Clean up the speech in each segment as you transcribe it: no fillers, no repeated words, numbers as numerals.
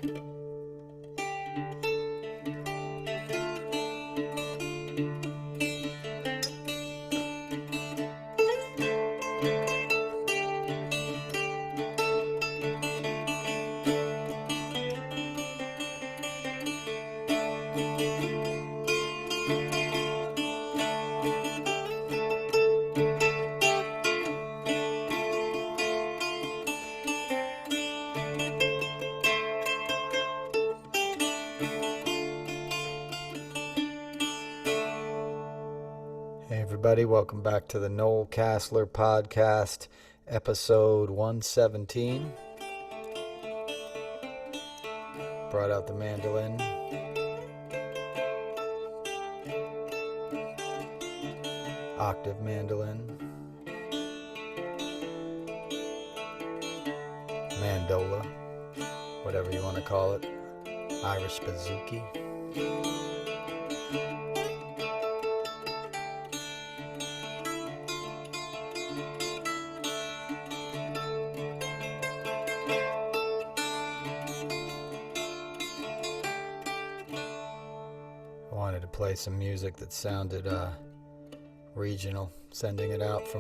Hey everybody, welcome back to the Noel Casler podcast, episode 117. Brought out the mandolin. Octave mandolin. Mandola, whatever you want to call it. Irish bouzouki. Wanted to play some music that sounded regional, sending it out for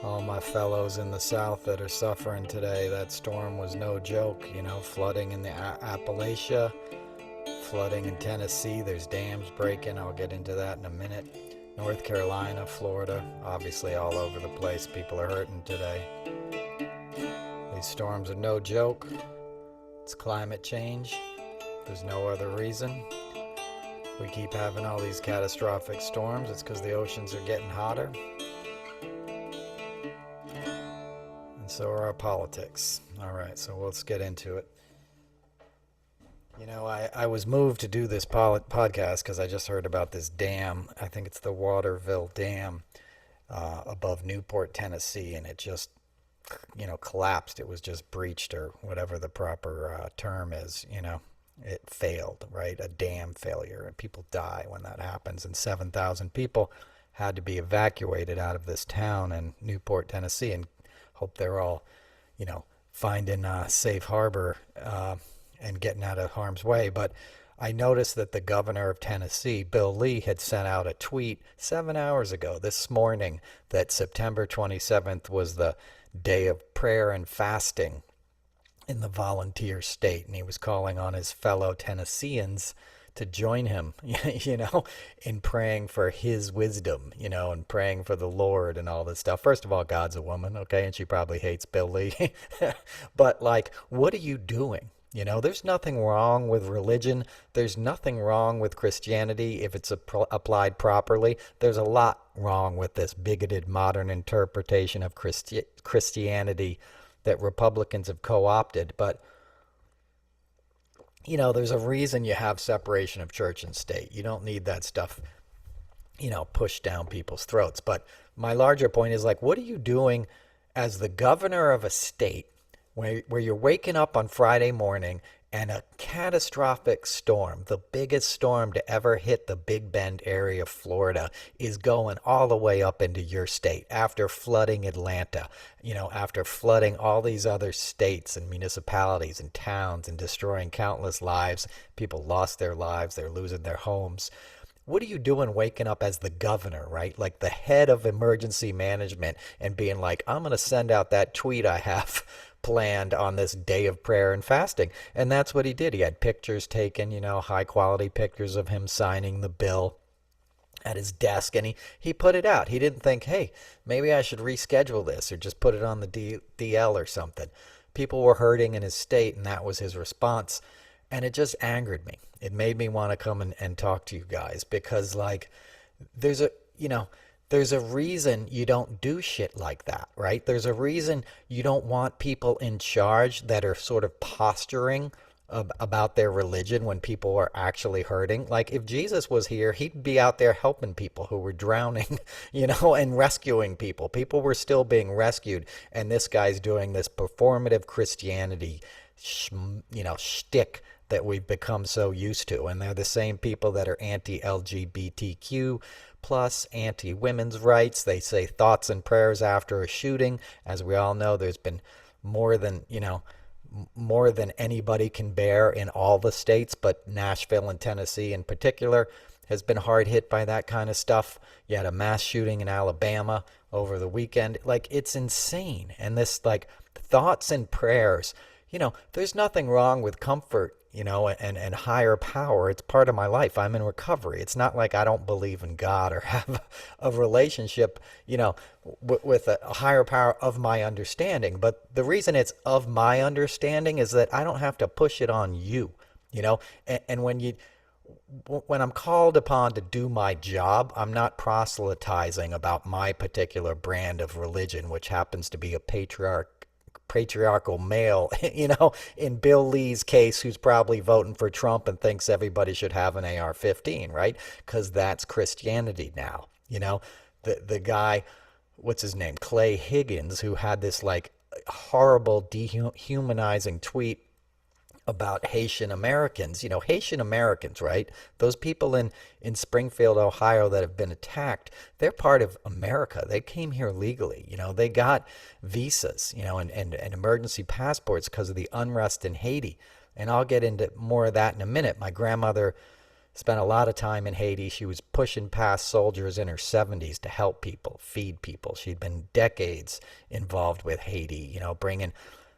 all my fellows in the South that are suffering today. That storm was no joke, flooding in the Appalachia, flooding in Tennessee. There's dams breaking. I'll get into that in a minute. North Carolina, Florida, obviously all over the place. People are hurting today. These storms are no joke. It's climate change. There's no other reason. We keep having all these catastrophic storms. It's because the oceans are getting hotter. And so are our politics. All right, so let's get into it. I was moved to do this podcast because I just heard about this dam. I think it's the Waterville Dam above Newport, Tennessee, and it just, collapsed. It was just breached, or whatever the proper term is, It failed, right? A dam failure, and people die when that happens. And 7,000 people had to be evacuated out of this town in Newport, Tennessee, and hope they're all, finding safe harbor and getting out of harm's way. But I noticed that the governor of Tennessee, Bill Lee, had sent out a tweet 7 hours ago, this morning, that September 27th was the day of prayer and fasting in the volunteer state, and he was calling on his fellow Tennesseans to join him, in praying for his wisdom, and praying for the Lord and all this stuff. First of all, God's a woman, okay, and she probably hates Bill Lee. But, what are you doing? There's nothing wrong with religion. There's nothing wrong with Christianity if it's applied properly. There's a lot wrong with this bigoted modern interpretation of Christianity that Republicans have co-opted. But, there's a reason you have separation of church and state. You don't need that stuff, pushed down people's throats. But my larger point is, what are you doing as the governor of a state where you're waking up on Friday morning and a catastrophic storm, the biggest storm to ever hit the Big Bend area of Florida, is going all the way up into your state after flooding Atlanta, after flooding all these other states and municipalities and towns and destroying countless lives. People lost their lives. They're losing their homes. What are you doing waking up as the governor, right? Like the head of emergency management, and being like, I'm going to send out that tweet I have planned on this day of prayer and fasting. And that's what he did. He had pictures taken, high quality pictures of him signing the bill at his desk, and he put it out. He didn't think, hey, maybe I should reschedule this or just put it on the DL or something. People were hurting in his state, and that was his response. And it just angered me. It made me want to come and talk to you guys, because there's a reason you don't do shit like that, right? There's a reason you don't want people in charge that are sort of posturing about their religion when people are actually hurting. Like, if Jesus was here, he'd be out there helping people who were drowning, and rescuing people. People were still being rescued, and this guy's doing this performative Christianity, shtick that we've become so used to. And they're the same people that are anti-LGBTQ plus, anti-women's rights. They say thoughts and prayers after a shooting. As we all know, there's been more than more than anybody can bear in all the states, but Nashville and Tennessee in particular has been hard hit by that kind of stuff. You had a mass shooting in Alabama over the weekend. Like, it's insane. And this, like, thoughts and prayers, there's nothing wrong with comfort, and higher power. It's part of my life. I'm in recovery. It's not like I don't believe in God or have a relationship, with a higher power of my understanding. But the reason it's of my understanding is that I don't have to push it on you, and when I'm called upon to do my job, I'm not proselytizing about my particular brand of religion, which happens to be a patriarchal male, in Bill Lee's case, who's probably voting for Trump and thinks everybody should have an AR-15, right? Because that's Christianity now. The guy, what's his name? Clay Higgins, who had this like horrible dehumanizing tweet about Haitian Americans. Haitian Americans, right? Those people in Springfield, Ohio that have been attacked, they're part of America. They came here legally. They got visas, and emergency passports because of the unrest in Haiti. And I'll get into more of that in a minute. My grandmother spent a lot of time in Haiti. She was pushing past soldiers in her 70s to help people, feed people. She'd been decades involved with Haiti, bringing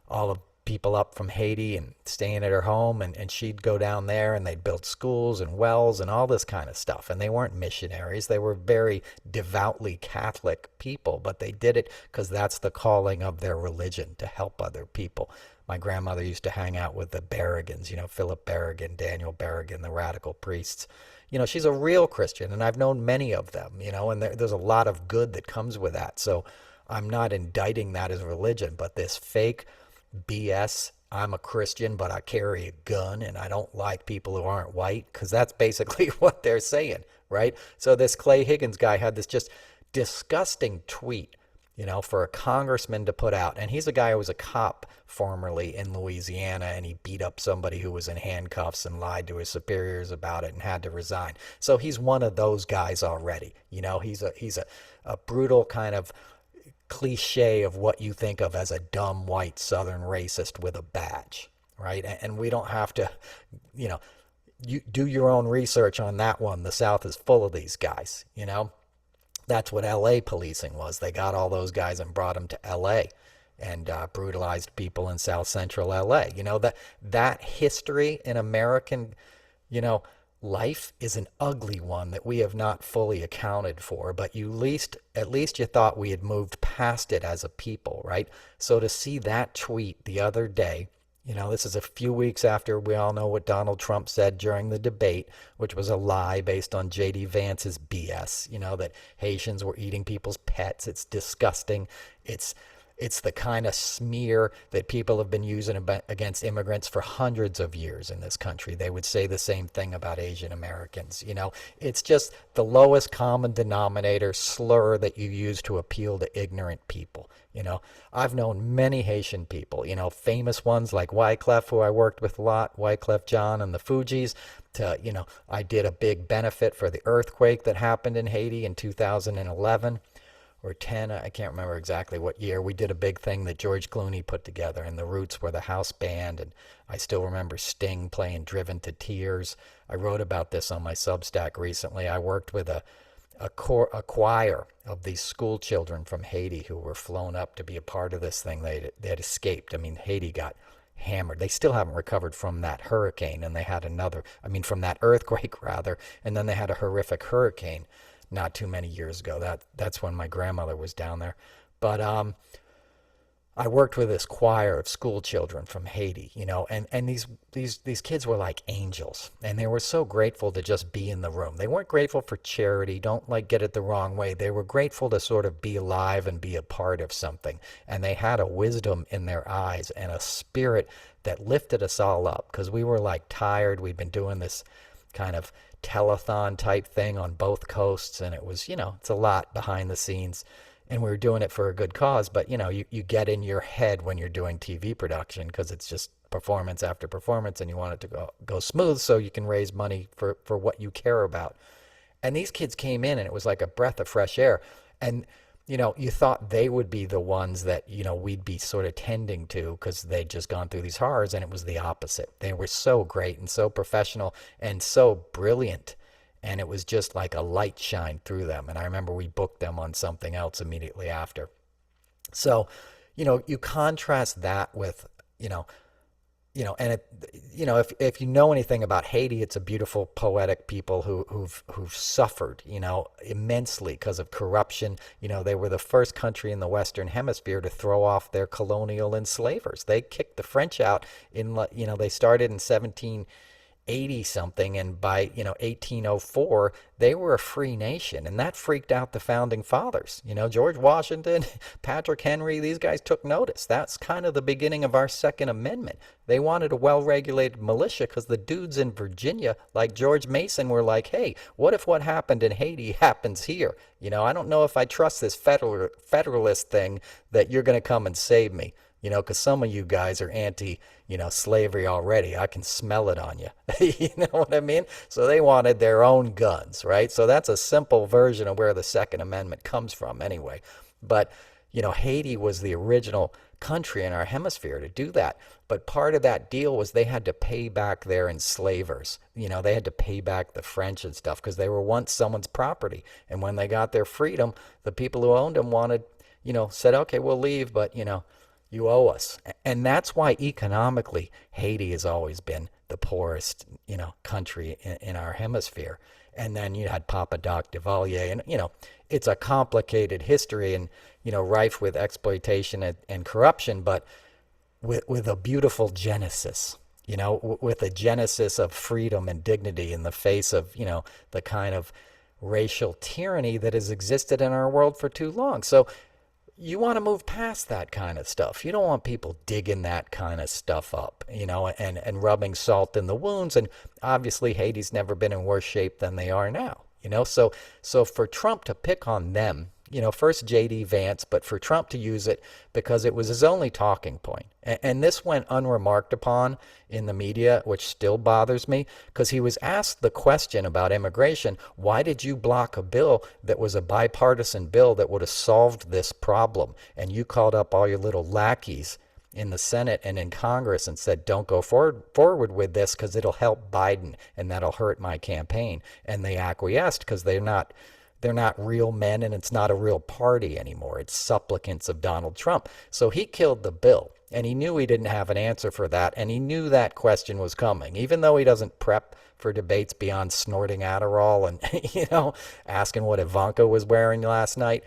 all of people up from Haiti and staying at her home, and she'd go down there and they'd build schools and wells and all this kind of stuff. And they weren't missionaries. They were very devoutly Catholic people, but they did it because that's the calling of their religion, to help other people. My grandmother used to hang out with the Barragans, Philip Barragan, Daniel Barragan, the radical priests. She's a real Christian, and I've known many of them, and there's a lot of good that comes with that. So I'm not indicting that as religion, but this fake BS, I'm a Christian, but I carry a gun and I don't like people who aren't white, because that's basically what they're saying, right? So this Clay Higgins guy had this just disgusting tweet, for a congressman to put out. And he's a guy who was a cop formerly in Louisiana, and he beat up somebody who was in handcuffs and lied to his superiors about it and had to resign. So he's one of those guys already. He's a brutal kind of cliche of what you think of as a dumb white Southern racist with a badge, right? And we don't have to, you do your own research on that one. The South is full of these guys, That's what LA policing was. They got all those guys and brought them to LA and brutalized people in South Central LA. That history in American, life is an ugly one that we have not fully accounted for, but at least you thought we had moved past it as a people, right? So to see that tweet the other day, this is a few weeks after we all know what Donald Trump said during the debate, which was a lie based on J.D. Vance's BS, that Haitians were eating people's pets. It's disgusting. It's the kind of smear that people have been using against immigrants for hundreds of years in this country. They would say the same thing about Asian Americans. It's just the lowest common denominator slur that you use to appeal to ignorant people. I've known many Haitian people, famous ones like Wyclef, who I worked with a lot, Wyclef John and the Fugees. I did a big benefit for the earthquake that happened in Haiti in 2011. Or 10, I can't remember exactly what year. We did a big thing that George Clooney put together, and the Roots were the house band, and I still remember Sting playing Driven to Tears. I wrote about this on my Substack recently. I worked with a choir of these school children from Haiti who were flown up to be a part of this thing. They had escaped. I mean, Haiti got hammered. They still haven't recovered from that hurricane, and they had from that earthquake, rather, and then they had a horrific hurricane not too many years ago. That's when my grandmother was down there. But I worked with this choir of school children from Haiti, and these kids were like angels, and they were so grateful to just be in the room. They weren't grateful for charity. Don't get it the wrong way. They were grateful to sort of be alive and be a part of something. And they had a wisdom in their eyes and a spirit that lifted us all up, because we were tired. We'd been doing this kind of telethon type thing on both coasts, and it was, it's a lot behind the scenes, and we were doing it for a good cause. But you get in your head when you're doing TV production, because it's just performance after performance, and you want it to go smooth so you can raise money for what you care about. And these kids came in, and it was like a breath of fresh air. And you thought they would be the ones that, we'd be sort of tending to because they'd just gone through these horrors, and it was the opposite. They were so great and so professional and so brilliant. And it was just like a light shine through them. And I remember we booked them on something else immediately after. So, you contrast that with, you know, and if you know anything about Haiti, it's a beautiful, poetic people who've suffered, immensely because of corruption. They were the first country in the Western Hemisphere to throw off their colonial enslavers. They kicked the French out they started in 1780 something, and by 1804 they were a free nation, and that freaked out the founding fathers. George Washington, Patrick Henry, these guys took notice. That's kind of the beginning of our Second Amendment. They wanted a well-regulated militia because the dudes in Virginia, like George Mason, were like, hey, what if what happened in Haiti happens here? I don't know if I trust this federalist thing that you're going to come and save me. Because some of you guys are anti, slavery already. I can smell it on you. You know what I mean? So they wanted their own guns, right? So that's a simple version of where the Second Amendment comes from anyway. But, Haiti was the original country in our hemisphere to do that. But part of that deal was they had to pay back their enslavers. They had to pay back the French and stuff because they were once someone's property. And when they got their freedom, the people who owned them said, okay, we'll leave, but, you owe us. And that's why economically Haiti has always been the poorest, country in our hemisphere. And then you had Papa Doc Duvalier, and it's a complicated history and rife with exploitation and corruption, but with a beautiful genesis. With a genesis of freedom and dignity in the face of the kind of racial tyranny that has existed in our world for too long. So you want to move past that kind of stuff. You don't want people digging that kind of stuff up, and rubbing salt in the wounds. And obviously Haiti's never been in worse shape than they are now, So for Trump to pick on them, first J.D. Vance, but for Trump to use it because it was his only talking point. And this went unremarked upon in the media, which still bothers me, because he was asked the question about immigration, why did you block a bill that was a bipartisan bill that would have solved this problem? And you called up all your little lackeys in the Senate and in Congress and said, don't go forward with this because it'll help Biden and that'll hurt my campaign. And they acquiesced because they're not real men, and it's not a real party anymore. It's supplicants of Donald Trump. So he killed the bill, and he knew he didn't have an answer for that, and he knew that question was coming, even though he doesn't prep for debates beyond snorting Adderall and, asking what Ivanka was wearing last night.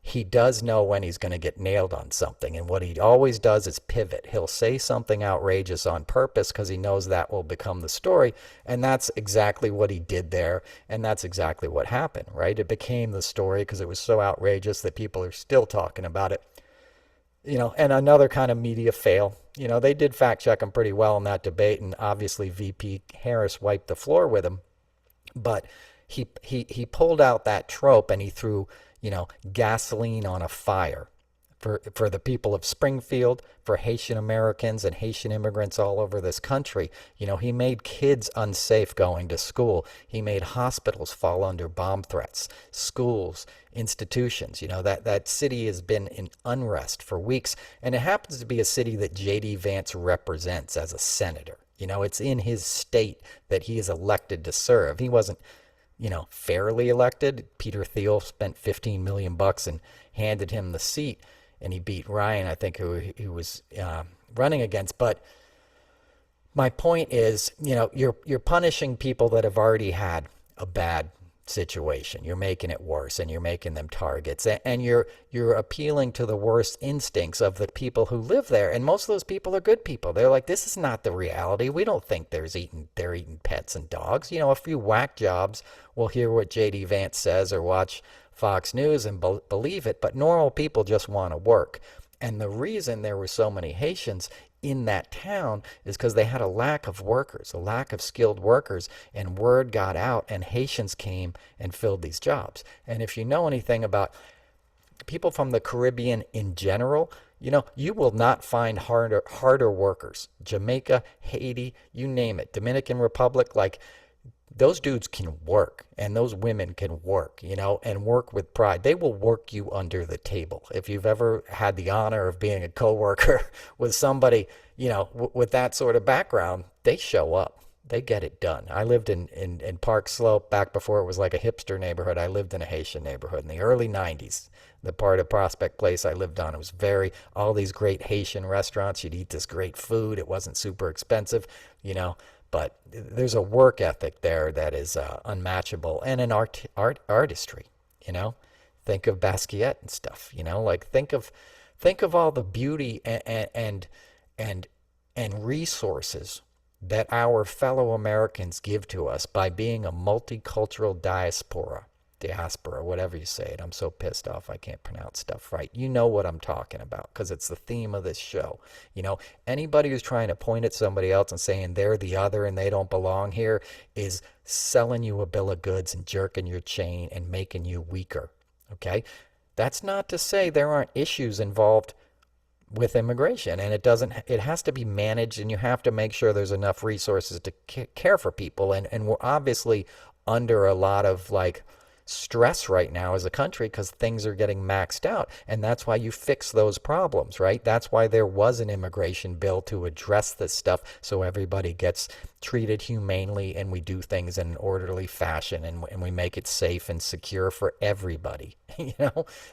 He does know when he's going to get nailed on something, and what he always does is pivot. He'll say something outrageous on purpose because he knows that will become the story, and that's exactly what he did there, and that's exactly what happened, right? It became the story because it was so outrageous that people are still talking about it. And another kind of media fail. They did fact check him pretty well in that debate, and obviously VP Harris wiped the floor with him, but he pulled out that trope and he threw gasoline on a fire for the people of Springfield, for Haitian Americans and Haitian immigrants all over this country. He made kids unsafe going to school. He made hospitals fall under bomb threats, schools, institutions. That city has been in unrest for weeks, and it happens to be a city that J.D. Vance represents as a senator. It's in his state that he is elected to serve. He wasn't fairly elected. Peter Thiel spent $15 million and handed him the seat, and he beat Ryan, I think, who he was running against. But my point is, you're punishing people that have already had a bad situation. You're making it worse, and you're making them targets, and you're appealing to the worst instincts of the people who live there. And most of those people are good people. They're like, this is not the reality. We don't think they're eating pets and dogs. A few whack jobs will hear what J.D. Vance says or watch Fox News and believe it, but normal people just want to work. And the reason there were so many Haitians in that town is because they had a lack of workers, a lack of skilled workers, and word got out, and Haitians came and filled these jobs. And if you know anything about people from the Caribbean in general, you will not find harder workers. Jamaica, Haiti, you name it, Dominican Republic, like those dudes can work and those women can work, and work with pride. They will work you under the table. If you've ever had the honor of being a coworker with somebody, with that sort of background, they show up. They get it done. I lived in Park Slope back before it was like a hipster neighborhood. I lived in a Haitian neighborhood in the early 90s. The part of Prospect Place I lived on, it was all these great Haitian restaurants. You'd eat this great food. It wasn't super expensive, but there's a work ethic there that is unmatchable, and an artistry. Think of Basquiat and stuff. Like think of all the beauty and resources that our fellow Americans give to us by being a multicultural diaspora, whatever you say it. I'm so pissed off I can't pronounce stuff right. You know what I'm talking about, because it's the theme of this show. Anybody who's trying to point at somebody else and saying they're the other and they don't belong here is selling you a bill of goods and jerking your chain and making you weaker. Okay? That's not to say there aren't issues involved with immigration, and it has to be managed, and you have to make sure there's enough resources to care for people, and we're obviously under a lot of stress right now as a country because things are getting maxed out, and that's why you fix those problems, right? That's why there was an immigration bill to address this stuff, so everybody gets treated humanely and we do things in an orderly fashion, and we make it safe and secure for everybody.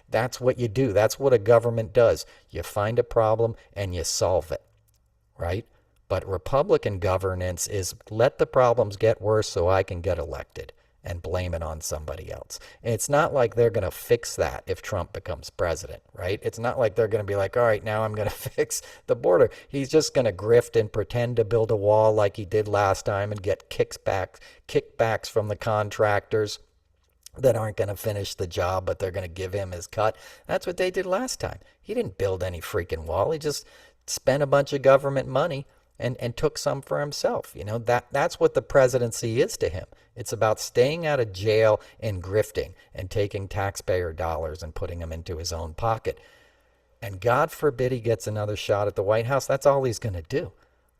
That's what you do. That's what a government does. You find a problem and you solve it, right? But Republican governance is let the problems get worse so I can get elected and blame it on somebody else. And it's not like they're going to fix that if Trump becomes president, right? It's not like they're going to be like, all right, now I'm going to fix the border. He's just going to grift and pretend to build a wall like he did last time and get kickbacks from the contractors that aren't going to finish the job, but they're going to give him his cut. That's what they did last time. He didn't build any freaking wall. He just spent a bunch of government money and took some for himself. That's what the presidency is to him. It's about staying out of jail and grifting and taking taxpayer dollars and putting them into his own pocket. And God forbid he gets another shot at the White House. That's all he's going to do.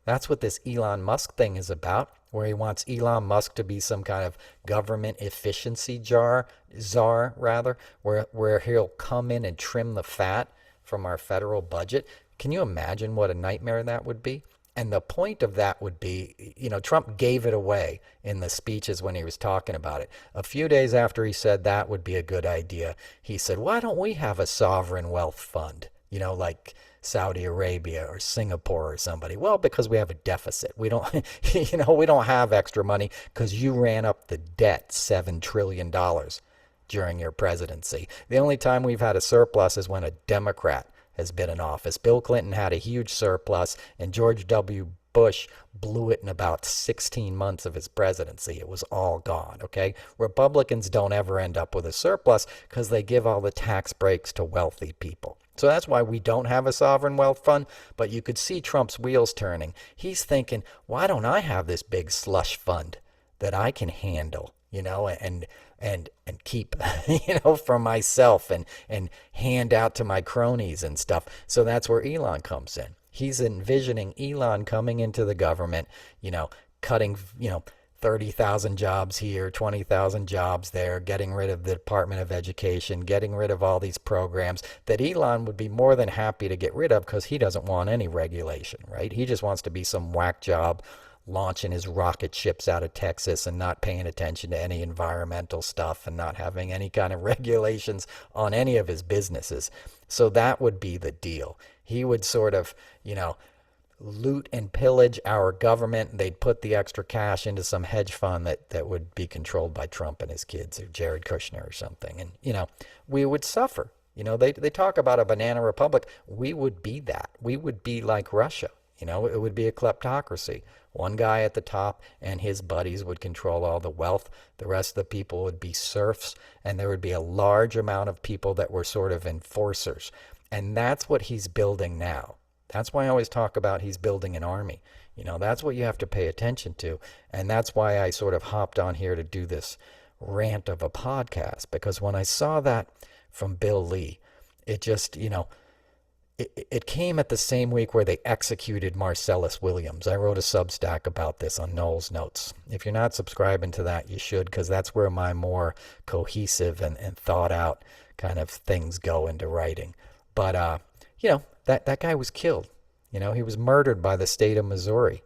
That's what this Elon Musk thing is about, where he wants Elon Musk to be some kind of government efficiency czar, where he'll come in and trim the fat from our federal budget. Can you imagine what a nightmare that would be? And the point of that would be, Trump gave it away in the speeches when he was talking about it. A few days after he said that would be a good idea, he said, why don't we have a sovereign wealth fund, like Saudi Arabia or Singapore or somebody? Well, because we have a deficit. We don't, we don't have extra money because you ran up the debt $7 trillion during your presidency. The only time we've had a surplus is when a Democrat has been in office. Bill Clinton had a huge surplus, and George W. Bush blew it in about 16 months of his presidency. It was all gone, okay? Republicans don't ever end up with a surplus because they give all the tax breaks to wealthy people. So that's why we don't have a sovereign wealth fund, but you could see Trump's wheels turning. He's thinking, why don't I have this big slush fund that I can handle, and keep, for myself and hand out to my cronies and stuff. So that's where Elon comes in. He's envisioning Elon coming into the government, cutting, 30,000 jobs here, 20,000 jobs there, getting rid of the Department of Education, getting rid of all these programs that Elon would be more than happy to get rid of because he doesn't want any regulation, right? He just wants to be some whack job launching his rocket ships out of Texas and not paying attention to any environmental stuff and not having any kind of regulations on any of his businesses. So that would be the deal. He would sort of, loot and pillage our government. They'd put the extra cash into some hedge fund that would be controlled by Trump and his kids or Jared Kushner or something. And, we would suffer. They talk about a banana republic. We would be that. We would be like Russia. It would be a kleptocracy. One guy at the top and his buddies would control all the wealth. The rest of the people would be serfs, and there would be a large amount of people that were sort of enforcers. And that's what he's building now. That's why I always talk about he's building an army. That's what you have to pay attention to. And that's why I sort of hopped on here to do this rant of a podcast, because when I saw that from Bill Lee, it just, it came at the same week where they executed Marcellus Williams. I wrote a Substack about this on Noel's Notes. If you're not subscribing to that, you should, because that's where my more cohesive and thought out kind of things go into writing. But, that guy was killed. He was murdered by the state of Missouri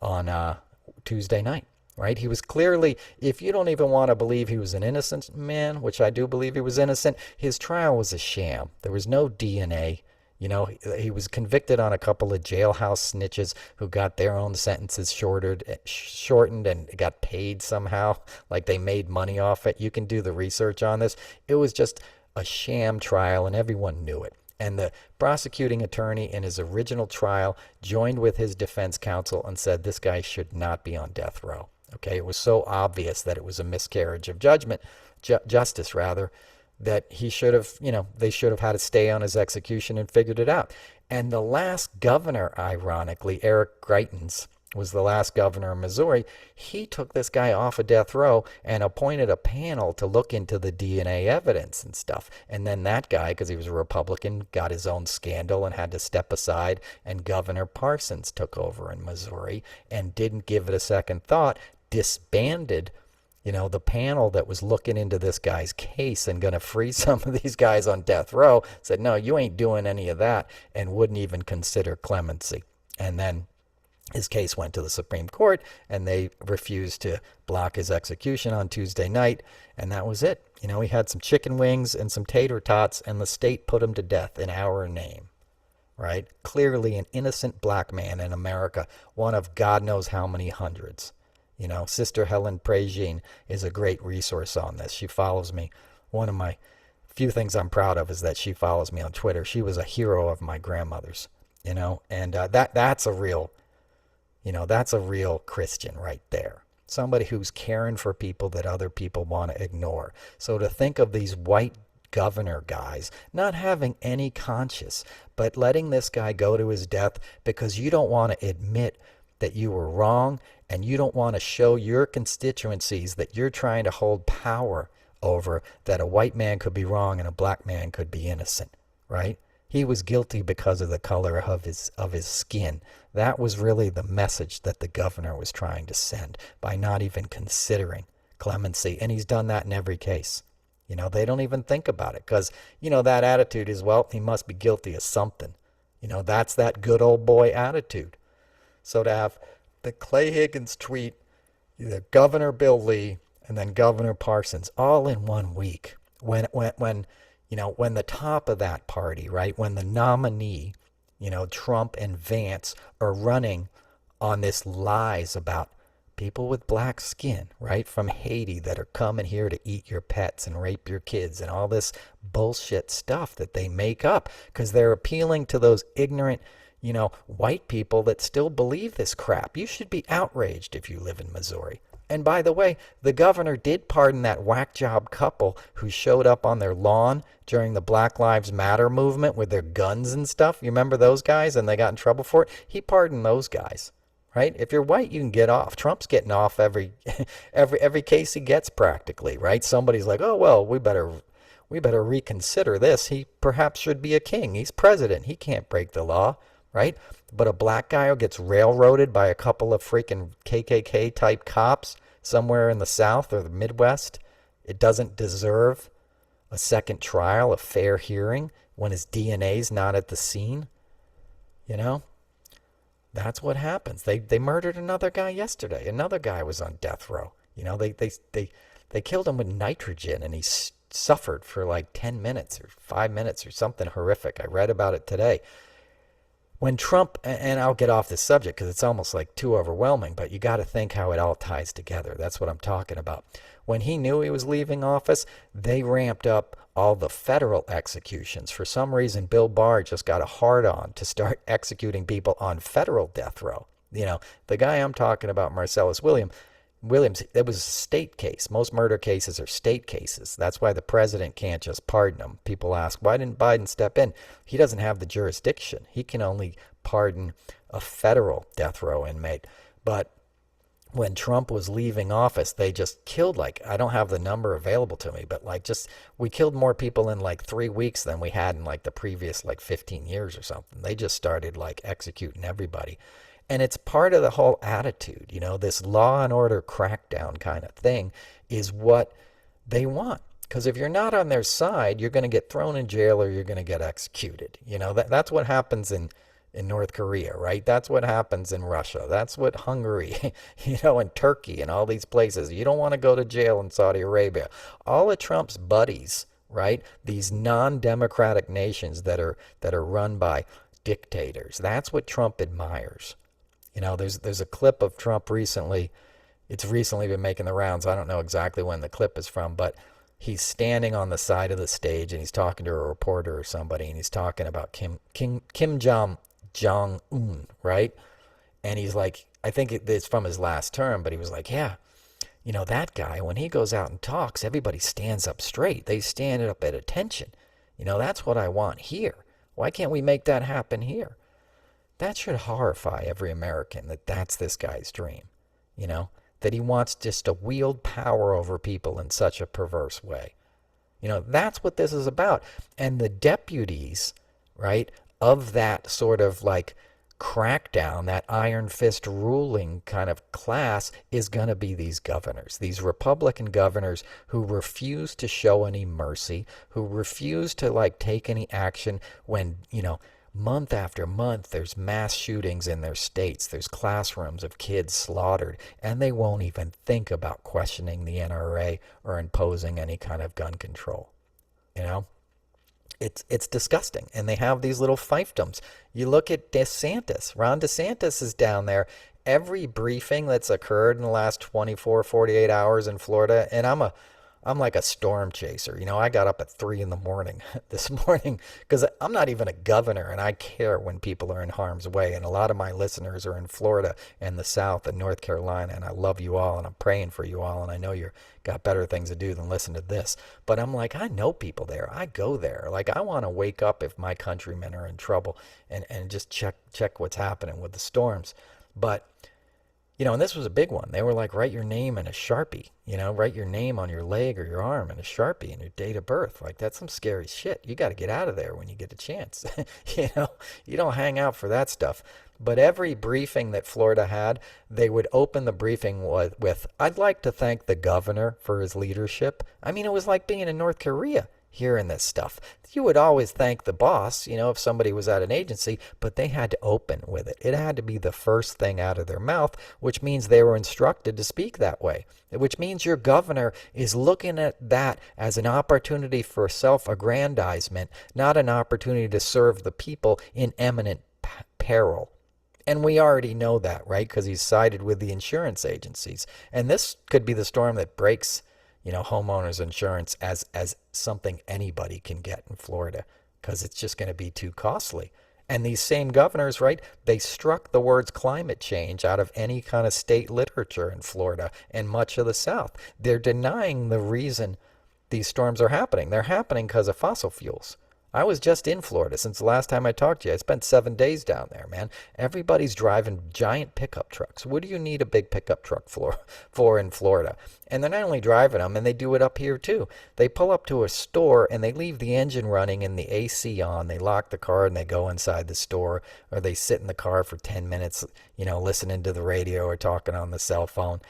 on Tuesday night. Right? He was clearly, if you don't even want to believe he was an innocent man, which I do believe he was innocent, his trial was a sham. There was no DNA. He was convicted on a couple of jailhouse snitches who got their own sentences shortened and got paid somehow, like they made money off it. You can do the research on this. It was just a sham trial, and everyone knew it. And the prosecuting attorney in his original trial joined with his defense counsel and said this guy should not be on death row. Okay, it was so obvious that it was a miscarriage of justice, that he should have, they should have had to stay on his execution and figured it out. And the last governor, ironically, Eric Greitens, was the last governor of Missouri. He took this guy off of death row and appointed a panel to look into the DNA evidence and stuff. And then that guy, because he was a Republican, got his own scandal and had to step aside. And Governor Parsons took over in Missouri and didn't give it a second thought, disbanded the panel that was looking into this guy's case and going to free some of these guys on death row, said, no, you ain't doing any of that, and wouldn't even consider clemency. And then his case went to the Supreme Court, and they refused to block his execution on Tuesday night, and that was it. He had some chicken wings and some tater tots, and the state put him to death in our name. Right? Clearly an innocent black man in America, one of God knows how many hundreds. Sister Helene is a great resource on this. She follows me. One of my few things I'm proud of is that she follows me on Twitter. She was a hero of my grandmother's, and that's a real, that's a real Christian right there. Somebody who's caring for people that other people want to ignore. So to think of these white governor guys not having any conscience, but letting this guy go to his death because you don't want to admit that you were wrong, and you don't want to show your constituencies that you're trying to hold power over, that a white man could be wrong and a black man could be innocent, right? He was guilty because of the color of his skin. That was really the message that the governor was trying to send by not even considering clemency, and he's done that in every case. They don't even think about it because, that attitude is, well, he must be guilty of something. That's that good old boy attitude. So to have the Clay Higgins tweet, Governor Bill Lee, and then Governor Parsons all in 1 week, when the top of that party, right, when the nominee, Trump and Vance are running on this lies about people with black skin, right, from Haiti that are coming here to eat your pets and rape your kids and all this bullshit stuff that they make up because they're appealing to those ignorant white people that still believe this crap. You should be outraged if you live in Missouri. And by the way, the governor did pardon that whack job couple who showed up on their lawn during the Black Lives Matter movement with their guns and stuff. You remember those guys and they got in trouble for it? He pardoned those guys, right? If you're white, you can get off. Trump's getting off every case he gets practically, right? Somebody's like, oh, well, we better reconsider this. He perhaps should be a king. He's president. He can't break the law. Right? But a black guy who gets railroaded by a couple of freaking KKK type cops somewhere in the South or the Midwest, it doesn't deserve a second trial, a fair hearing when his DNA's not at the scene. That's what happens. They murdered another guy yesterday. Another guy was on death row. They killed him with nitrogen and he suffered for like 10 minutes or 5 minutes or something horrific. I read about it today. When Trump, and I'll get off this subject because it's almost like too overwhelming, but you got to think how it all ties together. That's what I'm talking about. When he knew he was leaving office, they ramped up all the federal executions. For some reason, Bill Barr just got a hard-on to start executing people on federal death row. The guy I'm talking about, Marcellus Williams, it was a state case. Most murder cases are state cases. That's why the president can't just pardon them. People ask, why didn't Biden step in? He doesn't have the jurisdiction. He can only pardon a federal death row inmate. But when Trump was leaving office, they just killed, like, I don't have the number available to me, but like, just, we killed more people in like 3 weeks than we had in like the previous like 15 years or something. They just started like executing everybody. And it's part of the whole attitude, this law and order crackdown kind of thing is what they want. Because if you're not on their side, you're going to get thrown in jail or you're going to get executed. That's what happens in North Korea, right? That's what happens in Russia. That's what Hungary, and Turkey and all these places. You don't want to go to jail in Saudi Arabia. All of Trump's buddies, right? These non-democratic nations that are run by dictators. That's what Trump admires. There's a clip of Trump recently. It's recently been making the rounds. I don't know exactly when the clip is from, but he's standing on the side of the stage and he's talking to a reporter or somebody, and he's talking about Kim Jong Un, right? And he's like, I think it's from his last term, but he was like, yeah, that guy, when he goes out and talks, everybody stands up straight. They stand up at attention. That's what I want here. Why can't we make that happen here? That should horrify every American, that's this guy's dream, that he wants just to wield power over people in such a perverse way. That's what this is about. And the deputies, right, of that sort of like crackdown, that iron fist ruling kind of class, is going to be these governors, these Republican governors who refuse to show any mercy, who refuse to like take any action when, month after month, there's mass shootings in their states. There's classrooms of kids slaughtered, and they won't even think about questioning the NRA or imposing any kind of gun control. It's disgusting. And they have these little fiefdoms. You look at DeSantis. Ron DeSantis is down there. Every briefing that's occurred in the last 24, 48 hours in Florida, and I'm like a storm chaser. I got up at 3 in the morning this morning because I'm not even a governor, and I care when people are in harm's way. And a lot of my listeners are in Florida and the South and North Carolina, and I love you all, and I'm praying for you all, and I know you're got better things to do than listen to this. But I'm like, I know people there. I go there. Like, I want to wake up if my countrymen are in trouble and just check what's happening with the storms. But and this was a big one. They were like, write your name in a Sharpie, write your name on your leg or your arm in a Sharpie and your date of birth. Like, that's some scary shit. You got to get out of there when you get a chance. You don't hang out for that stuff. But every briefing that Florida had, they would open the briefing with, I'd like to thank the governor for his leadership. I mean, it was like being in North Korea hearing this stuff. You would always thank the boss, if somebody was at an agency, but they had to open with it. It had to be the first thing out of their mouth, which means they were instructed to speak that way, which means your governor is looking at that as an opportunity for self-aggrandizement, not an opportunity to serve the people in imminent peril. And we already know that, right? Because he's sided with the insurance agencies. And this could be the storm that breaks homeowners insurance as something anybody can get in Florida, because it's just going to be too costly. And these same governors, right, they struck the words climate change out of any kind of state literature in Florida and much of the South. They're denying the reason these storms are happening. They're happening because of fossil fuels. I was just in Florida since the last time I talked to you. I spent 7 days down there, man. Everybody's driving giant pickup trucks. What do you need a big pickup truck for in Florida? And they're not only driving them, and they do it up here too. They pull up to a store and they leave the engine running and the AC on. They lock the car and they go inside the store, or they sit in the car for 10 minutes, listening to the radio or talking on the cell phone.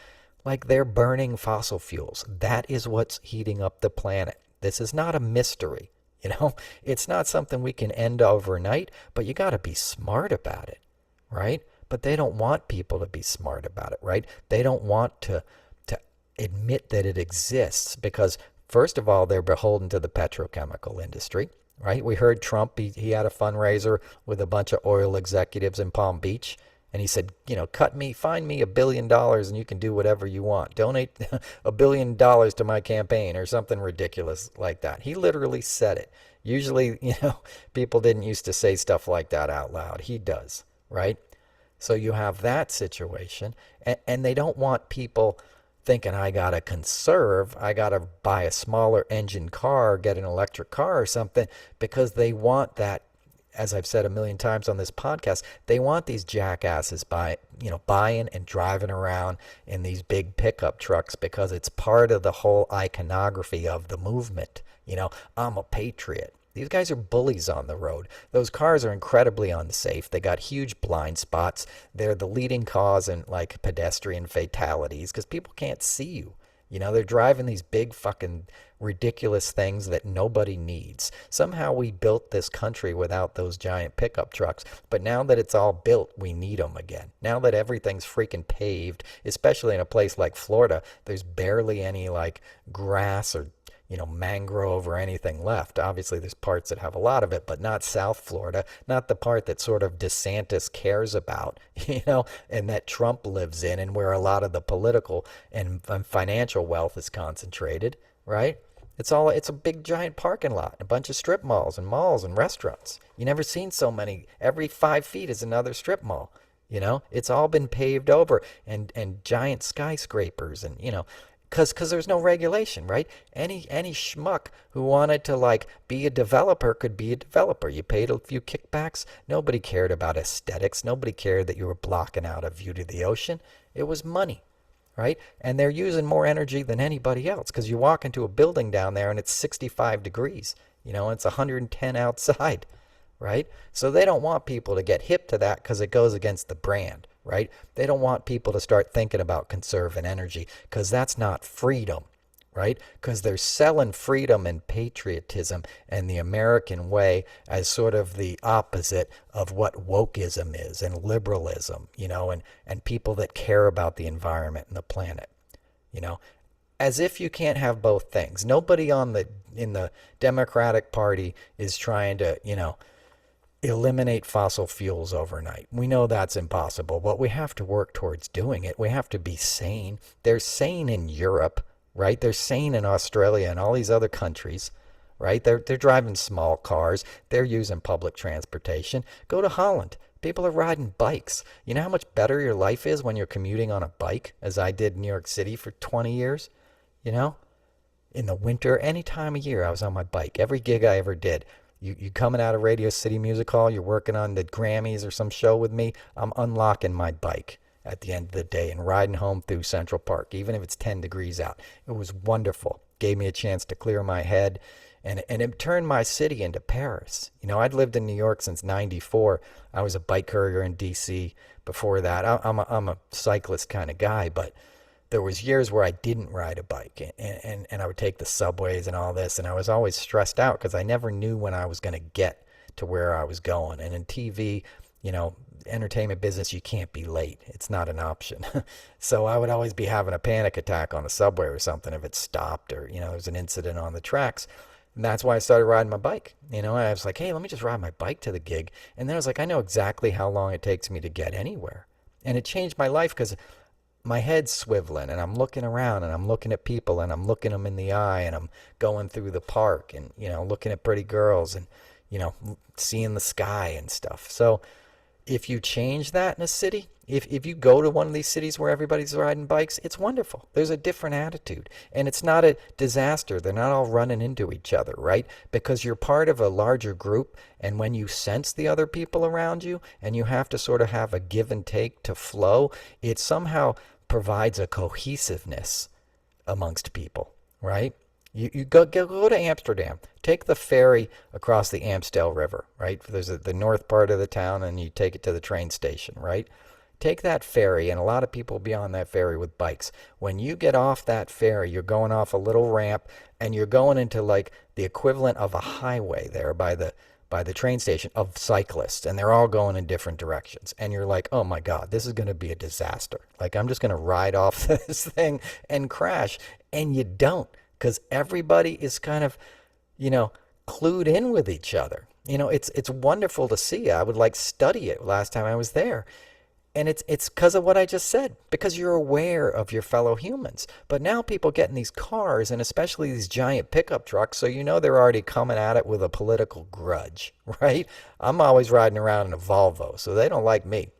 Like, they're burning fossil fuels. That is what's heating up the planet. This is not a mystery. It's not something we can end overnight, but you got to be smart about it, right? But they don't want people to be smart about it, right? They don't want to admit that it exists because, first of all, they're beholden to the petrochemical industry, right? We heard Trump, he had a fundraiser with a bunch of oil executives in Palm Beach. And he said, find me $1 billion and you can do whatever you want. Donate $1 billion to my campaign or something ridiculous like that. He literally said it. Usually, people didn't used to say stuff like that out loud. He does, right? So you have that situation. And they don't want people thinking, I got to conserve, I got to buy a smaller engine car, get an electric car or something, because they want that as I've said a million times on this podcast, they want these jackasses buying and driving around in these big pickup trucks because it's part of the whole iconography of the movement. I'm a patriot. These guys are bullies on the road. Those cars are incredibly unsafe. They got huge blind spots. They're the leading cause in like pedestrian fatalities because people can't see you. They're driving these big fucking ridiculous things that nobody needs. Somehow we built this country without those giant pickup trucks. But now that it's all built, we need them again. Now that everything's freaking paved, especially in a place like Florida, there's barely any like grass or mangrove or anything left. Obviously, there's parts that have a lot of it, but not South Florida, not the part that sort of DeSantis cares about, and that Trump lives in, and where a lot of the political and financial wealth is concentrated, right? It's a big giant parking lot, a bunch of strip malls and restaurants. You never seen so many. Every 5 feet is another strip mall. It's all been paved over and giant skyscrapers and, because there's no regulation, right? Any schmuck who wanted to like be a developer could be a developer. You paid a few kickbacks. Nobody cared about aesthetics. Nobody cared that you were blocking out a view to the ocean. It was money, right? And they're using more energy than anybody else because you walk into a building down there and it's 65 degrees, it's 110 outside, right? So they don't want people to get hip to that because it goes against the brand. Right? They don't want people to start thinking about conserving energy because that's not freedom, right? Because they're selling freedom and patriotism and the American way as sort of the opposite of what wokeism is and liberalism, and people that care about the environment and the planet, as if you can't have both things. Nobody in the Democratic Party is trying to, eliminate fossil fuels overnight. We know that's impossible, but we have to work towards doing it. We have to be sane. They're sane in Europe, right? They're sane in Australia and all these other countries, right? They're driving small cars. They're using public transportation. Go to Holland. People are riding bikes. You know how much better your life is when you're commuting on a bike, as I did in New York City for 20 years? In the winter, any time of year, I was on my bike. Every gig I ever did. You coming out of Radio City Music Hall, you're working on the Grammys or some show with me, I'm unlocking my bike at the end of the day and riding home through Central Park, even if it's 10 degrees out. It was wonderful. Gave me a chance to clear my head, and it turned my city into Paris. I'd lived in New York since '94. I was a bike courier in D.C. before that. I'm a cyclist kind of guy, but there was years where I didn't ride a bike and I would take the subways and all this, and I was always stressed out because I never knew when I was going to get to where I was going. And in TV, entertainment business, you can't be late. It's not an option. So I would always be having a panic attack on a subway or something if it stopped or, there was an incident on the tracks. And that's why I started riding my bike. I was like, hey, let me just ride my bike to the gig. And then I was like, I know exactly how long it takes me to get anywhere. And it changed my life because my head's swiveling and I'm looking around and I'm looking at people and I'm looking them in the eye and I'm going through the park and, looking at pretty girls and, seeing the sky and stuff. So if you change that in a city, if you go to one of these cities where everybody's riding bikes, it's wonderful. There's a different attitude and it's not a disaster. They're not all running into each other, right? Because you're part of a larger group, and when you sense the other people around you and you have to sort of have a give and take to flow, it somehow provides a cohesiveness amongst people, right? You go to Amsterdam. Take the ferry across the Amstel River, right? There's the north part of the town, and you take it to the train station, right? Take that ferry, and a lot of people will be on that ferry with bikes. When you get off that ferry, you're going off a little ramp, and you're going into like the equivalent of a highway there by the train station of cyclists, and they're all going in different directions. And you're like, oh my God, this is going to be a disaster. Like, I'm just going to ride off this thing and crash. And you don't, because everybody is kind of, clued in with each other. It's wonderful to see. I would like study it last time I was there. And it's because of what I just said, because you're aware of your fellow humans. But now people get in these cars, and especially these giant pickup trucks, so they're already coming at it with a political grudge, right? I'm always riding around in a Volvo, so they don't like me.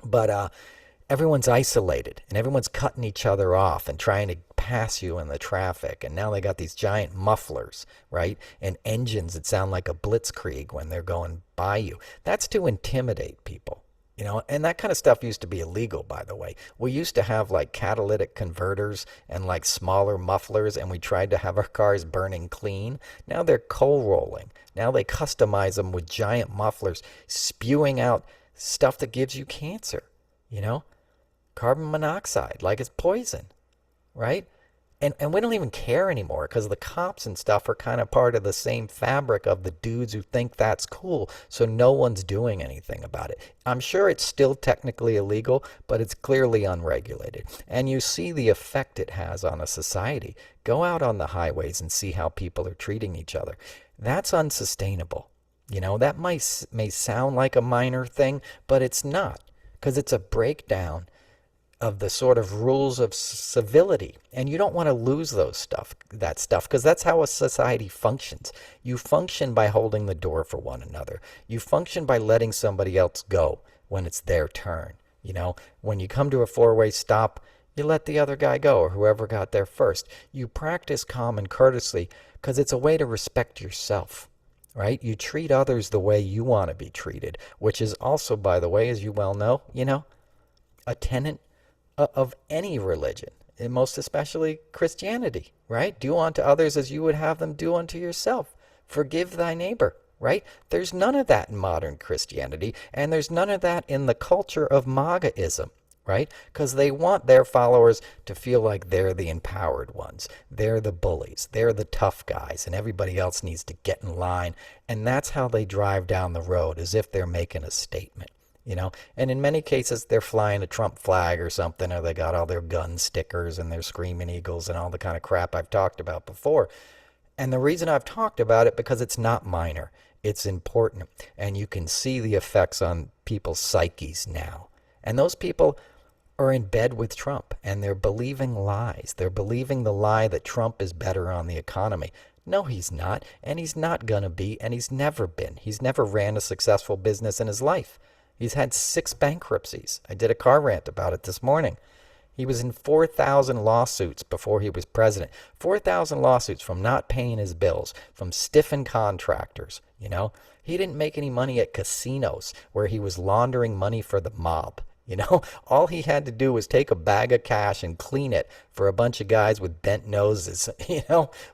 But everyone's isolated and everyone's cutting each other off and trying to pass you in the traffic. And now they got these giant mufflers, right? And engines that sound like a blitzkrieg when they're going by you. That's to intimidate people. And that kind of stuff used to be illegal, by the way. We used to have like catalytic converters and like smaller mufflers, and we tried to have our cars burning clean. Now they're coal rolling. Now they customize them with giant mufflers, spewing out stuff that gives you cancer, you know? Carbon monoxide, like it's poison, right? And we don't even care anymore because the cops and stuff are kind of part of the same fabric of the dudes who think that's cool. So no one's doing anything about it. I'm sure it's still technically illegal, but it's clearly unregulated. And you see the effect it has on a society. Go out on the highways and see how people are treating each other. That's unsustainable. That may sound like a minor thing, but it's not, because it's a breakdown of the sort of rules of civility. And you don't want to lose that stuff, because that's how a society functions. You function by holding the door for one another. You function by letting somebody else go when it's their turn. When you come to a four-way stop, you let the other guy go, or whoever got there first. You practice common courtesy because it's a way to respect yourself, right? You treat others the way you want to be treated, which is also, by the way, as you well know, a tenet of any religion, and most especially Christianity, right? Do unto others as you would have them do unto yourself. Forgive thy neighbor, right? There's none of that in modern Christianity, and there's none of that in the culture of MAGAism, right? Because they want their followers to feel like they're the empowered ones. They're the bullies. They're the tough guys, and everybody else needs to get in line. And that's how they drive down the road, as if they're making a statement. And in many cases they're flying a Trump flag or something, or they got all their gun stickers and their screaming eagles and all the kind of crap I've talked about before. And the reason I've talked about it, because it's not minor, it's important, and you can see the effects on people's psyches now. And those people are in bed with Trump, and they're believing lies. They're believing the lie that Trump is better on the economy. No, he's not, and he's not gonna be, and he's never been. He's never ran a successful business in his life. He's had 6 bankruptcies. I did a car rant about it this morning. He was in 4,000 lawsuits before he was president. 4,000 lawsuits from not paying his bills, from stiffing contractors, He didn't make any money at casinos where he was laundering money for the mob, All he had to do was take a bag of cash and clean it for a bunch of guys with bent noses,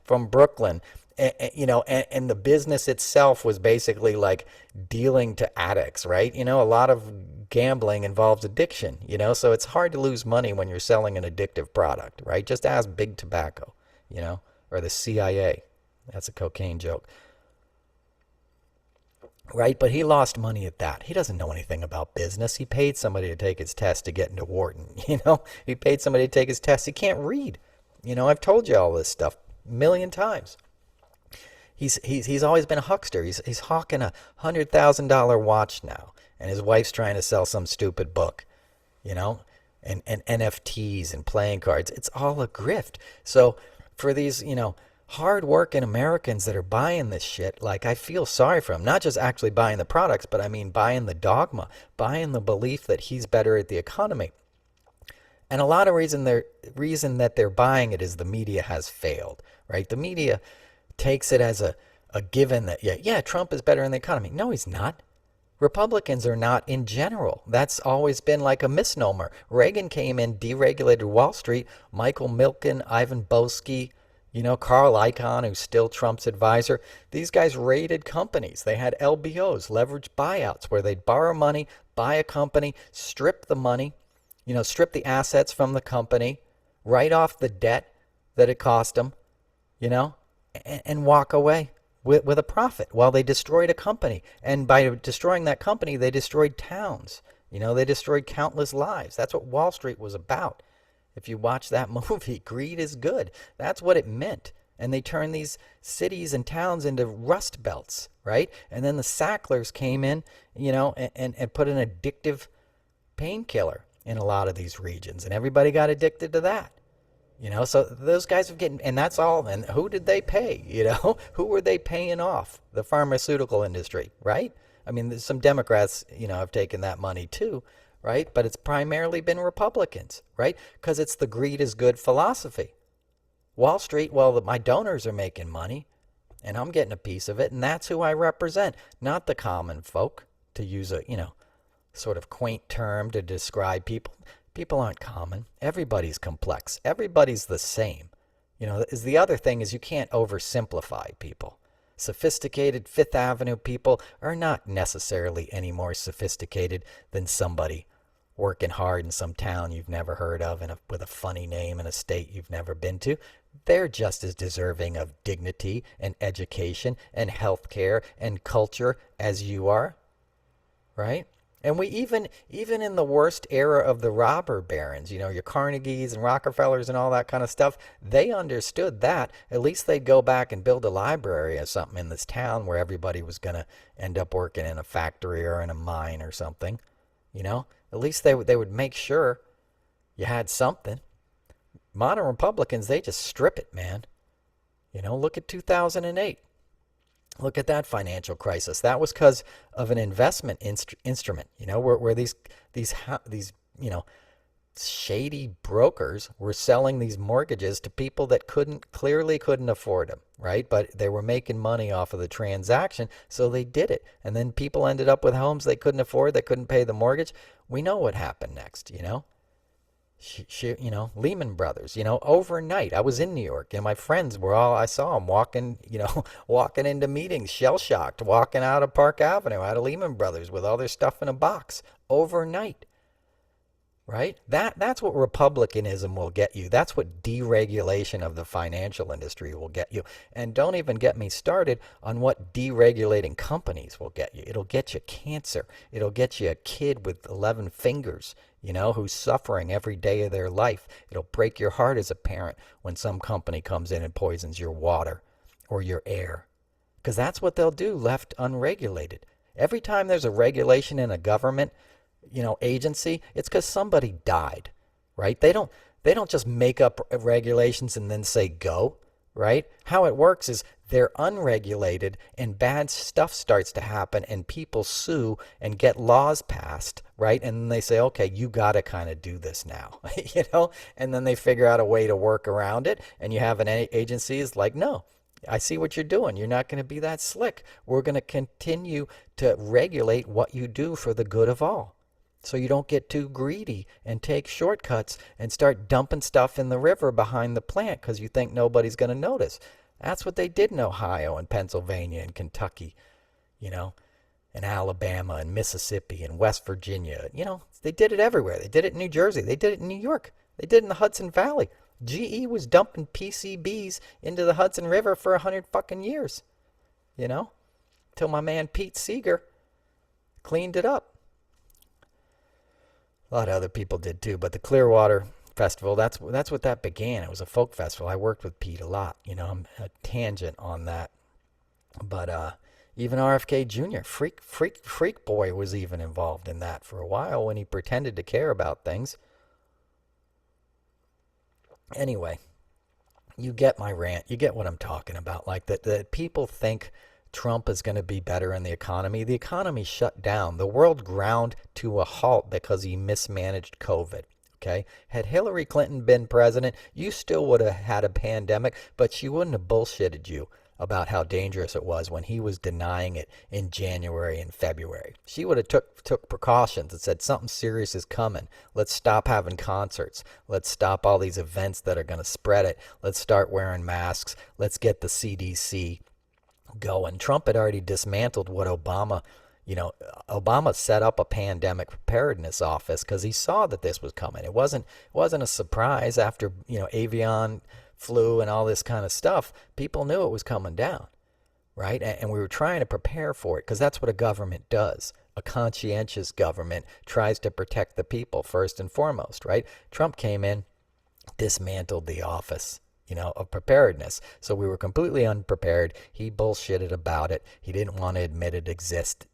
from Brooklyn. And the business itself was basically like dealing to addicts, right? A lot of gambling involves addiction, so it's hard to lose money when you're selling an addictive product, right? Just ask Big Tobacco, or the CIA. That's a cocaine joke, right? But he lost money at that. He doesn't know anything about business. He paid somebody to take his test to get into Wharton, He paid somebody to take his test. He can't read. I've told you all this stuff a million times. He's always been a huckster. He's hawking $100,000 watch now, and his wife's trying to sell some stupid book, and NFTs and playing cards. It's all a grift. So for these, hard-working Americans that are buying this shit, like, I feel sorry for them. Not just actually buying the products, but I mean buying the dogma, buying the belief that he's better at the economy. And a lot of reason that they're buying it is the media has failed, right? The media takes it as a given that, yeah, Trump is better in the economy. No, he's not. Republicans are not in general. That's always been like a misnomer. Reagan came in, deregulated Wall Street. Michael Milken, Ivan Boesky, Carl Icahn, who's still Trump's advisor. These guys raided companies. They had LBOs, leveraged buyouts, where they'd borrow money, buy a company, strip the money, strip the assets from the company, write off the debt that it cost them, and walk away with a profit while they destroyed a company. And by destroying that company, they destroyed towns. They destroyed countless lives. That's what Wall Street was about. If you watch that movie, greed is good. That's what it meant. And they turned these cities and towns into rust belts, right? And then the Sacklers came in, and put an addictive painkiller in a lot of these regions. And everybody got addicted to that. So those guys are getting, and that's all. And who did they pay? Who were they paying off? The pharmaceutical industry, right? I mean, some Democrats, have taken that money too, right? But it's primarily been Republicans, right? Because it's the greed is good philosophy. Wall Street, well, my donors are making money and I'm getting a piece of it, and that's who I represent, not the common folk, to use a, sort of quaint term to describe people. People aren't common. Everybody's complex. Everybody's the same. Is the other thing is you can't oversimplify people. Sophisticated Fifth Avenue people are not necessarily any more sophisticated than somebody working hard in some town you've never heard of and with a funny name in a state you've never been to. They're just as deserving of dignity and education and health care and culture as you are, right? And we even in the worst era of the robber barons, your Carnegies and Rockefellers and all that kind of stuff, they understood that. At least they'd go back and build a library or something in this town where everybody was going to end up working in a factory or in a mine or something. At least they would make sure you had something. Modern Republicans, they just strip it, man. Look at 2008. Look at that financial crisis. That was because of an investment instrument, where these shady brokers were selling these mortgages to people that clearly couldn't afford them, right? But they were making money off of the transaction, so they did it. And then people ended up with homes they couldn't afford, they couldn't pay the mortgage. We know what happened next, Lehman Brothers, overnight. I was in New York and my friends I saw them walking, walking into meetings, shell shocked, walking out of Park Avenue, out of Lehman Brothers with all their stuff in a box overnight. Right? That's what republicanism will get you. That's what deregulation of the financial industry will get you. And don't even get me started on what deregulating companies will get you. It'll get you cancer. It'll get you a kid with 11 fingers, who's suffering every day of their life. It'll break your heart as a parent when some company comes in and poisons your water or your air. Because that's what they'll do left unregulated. Every time there's a regulation in a government, agency, it's because somebody died, right? They don't just make up regulations and then say go, right? How it works is they're unregulated and bad stuff starts to happen and people sue and get laws passed, right? And then they say, okay, you got to kind of do this now, and then they figure out a way to work around it. And you have an agency is like, no, I see what you're doing. You're not going to be that slick. We're going to continue to regulate what you do for the good of all. So you don't get too greedy and take shortcuts and start dumping stuff in the river behind the plant because you think nobody's going to notice. That's what they did in Ohio and Pennsylvania and Kentucky, and Alabama and Mississippi and West Virginia. They did it everywhere. They did it in New Jersey. They did it in New York. They did it in the Hudson Valley. GE was dumping PCBs into the Hudson River for 100 fucking years, till my man Pete Seeger cleaned it up. A lot of other people did too, but the Clearwater Festival, that's what that began. It was a folk festival. I worked with Pete a lot. I'm a tangent on that. But even RFK Jr., Freak Boy was even involved in that for a while when he pretended to care about things. Anyway, you get my rant. You get what I'm talking about. Like that people think Trump is going to be better in the economy. The economy shut down. The world ground to a halt because he mismanaged COVID. Okay? Had Hillary Clinton been president, you still would have had a pandemic, but she wouldn't have bullshitted you about how dangerous it was when he was denying it in January and February. She would have took precautions and said something serious is coming. Let's stop having concerts. Let's stop all these events that are going to spread it. Let's start wearing masks. Let's get the CDC going. Trump had already dismantled what Obama set up a pandemic preparedness office because he saw that this was coming. It wasn't a surprise after, avian flu and all this kind of stuff. People knew it was coming down, right? And we were trying to prepare for it because that's what a government does. A conscientious government tries to protect the people first and foremost, right? Trump came in, dismantled the office of preparedness. So we were completely unprepared. He bullshitted about it. He didn't want to admit it existed,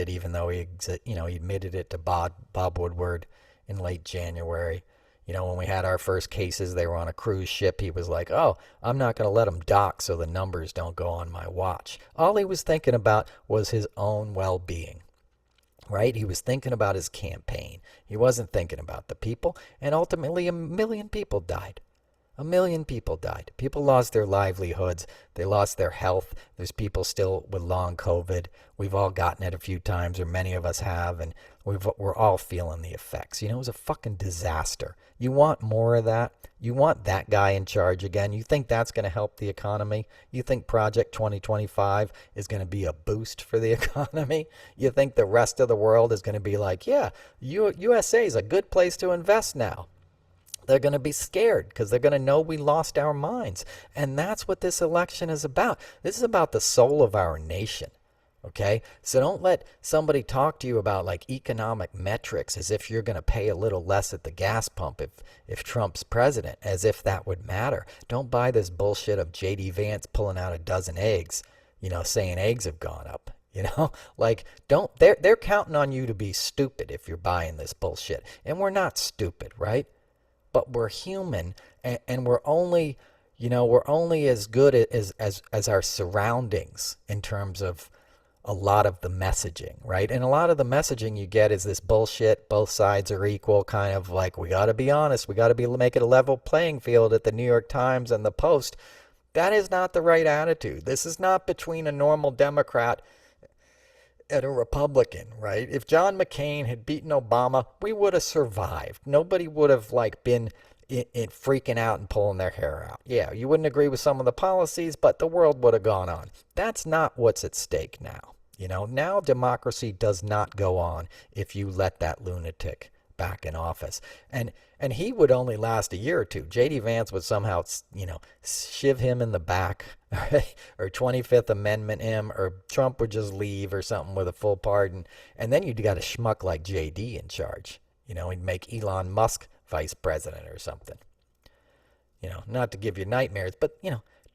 even though he admitted it to Bob Woodward in late January. When we had our first cases, they were on a cruise ship. He was like, oh, I'm not going to let them dock so the numbers don't go on my watch. All he was thinking about was his own well-being. right? He was thinking about his campaign. He wasn't thinking about the people. And ultimately, 1 million people died. 1 million people died. People lost their livelihoods. They lost their health. There's people still with long COVID. We've all gotten it a few times, or many of us have, and we're all feeling the effects. It was a fucking disaster. You want more of that? You want that guy in charge again? You think that's going to help the economy? You think Project 2025 is going to be a boost for the economy? You think the rest of the world is going to be like, yeah, USA is a good place to invest now? They're going to be scared because they're going to know we lost our minds. And that's what this election is about. This is about the soul of our nation. Okay? So don't let somebody talk to you about like economic metrics as if you're going to pay a little less at the gas pump if Trump's president, as if that would matter. Don't buy this bullshit of J.D. Vance pulling out a dozen eggs, saying eggs have gone up. Like they're counting on you to be stupid if you're buying this bullshit. And we're not stupid, right? But we're human, and we're only as good as our surroundings in terms of a lot of the messaging, right? And a lot of the messaging you get is this bullshit, both sides are equal, kind of like, we got to be honest, we got to make it a level playing field at the New York Times and the Post. That is not the right attitude. This is not between a normal Democrat and a Republican, right? If John McCain had beaten Obama, we would have survived. Nobody would have been freaking out and pulling their hair out. Yeah, you wouldn't agree with some of the policies, but the world would have gone on. That's not what's at stake now. Now democracy does not go on if you let that lunatic back in office. And he would only last a year or two. J.D. Vance would somehow, shiv him in the back, right? Or 25th Amendment him, or Trump would just leave or something with a full pardon. And then you'd got a schmuck like J.D. in charge. He'd make Elon Musk vice president or something. Not to give you nightmares, but,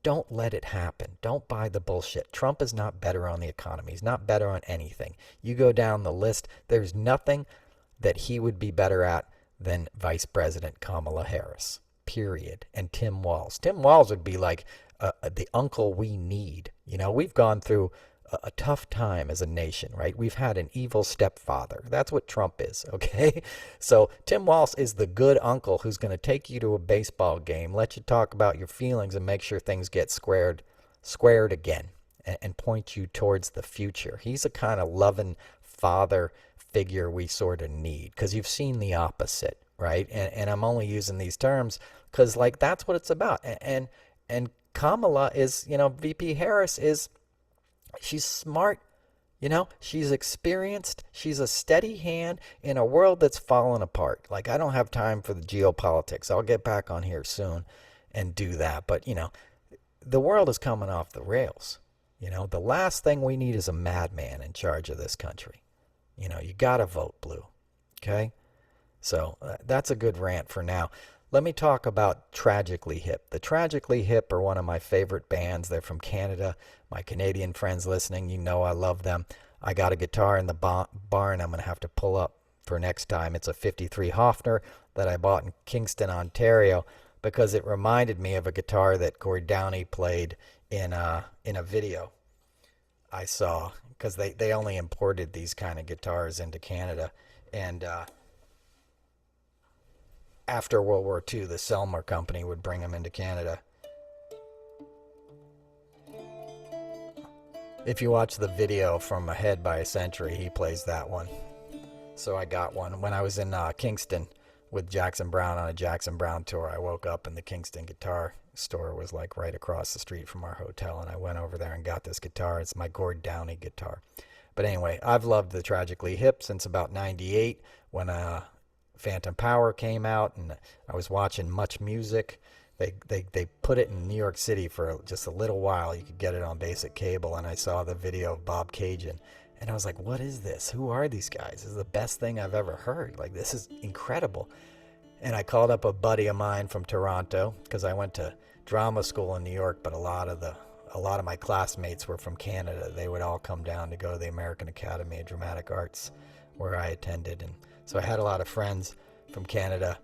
don't let it happen. Don't buy the bullshit. Trump is not better on the economy. He's not better on anything. You go down the list, there's nothing that he would be better at than Vice President Kamala Harris, period. And Tim Walz. Tim Walz would be like the uncle we need. We've gone through a tough time as a nation, right? We've had an evil stepfather. That's what Trump is, okay? So Tim Walz is the good uncle who's going to take you to a baseball game, let you talk about your feelings, and make sure things get squared again, and point you towards the future. He's a kind of loving father figure we sort of need, because you've seen the opposite, right? And I'm only using these terms because that's what it's about. And Kamala is, VP Harris is, she's smart, she's experienced, she's a steady hand in a world that's falling apart. I don't have time for the geopolitics. I'll get back on here soon and do that. But, the world is coming off the rails. The last thing we need is a madman in charge of this country. You got to vote blue. Okay? So that's a good rant for now. Let me talk about Tragically Hip. The Tragically Hip are one of my favorite bands. They're from Canada. My Canadian friends listening, I love them. I got a guitar in the barn I'm going to have to pull up for next time. It's a 53 Hofner that I bought in Kingston, Ontario, because it reminded me of a guitar that Gord Downey played in a video I saw, because they only imported these kind of guitars into Canada. And after World War II, the Selmer Company would bring them into Canada. If you watch the video from Ahead by a Century, he plays that one. So I got one. When I was in Kingston with Jackson Browne on a Jackson Browne tour, I woke up and the Kingston guitar store was right across the street from our hotel, and I went over there and got this guitar. It's my Gord Downey guitar. But anyway, I've loved the Tragically Hip since about 98 when Phantom Power came out, and I was watching Much Music. They put it in New York City for just a little while. You could get it on basic cable, and I saw the video of Bob Cajun, and I was like, what is this? Who are these guys? This is the best thing I've ever heard. This is incredible. And I called up a buddy of mine from Toronto, because I went to drama school in New York, but a lot of my classmates were from Canada. They would all come down to go to the American Academy of Dramatic Arts, where I attended, and so I had a lot of friends from Canada.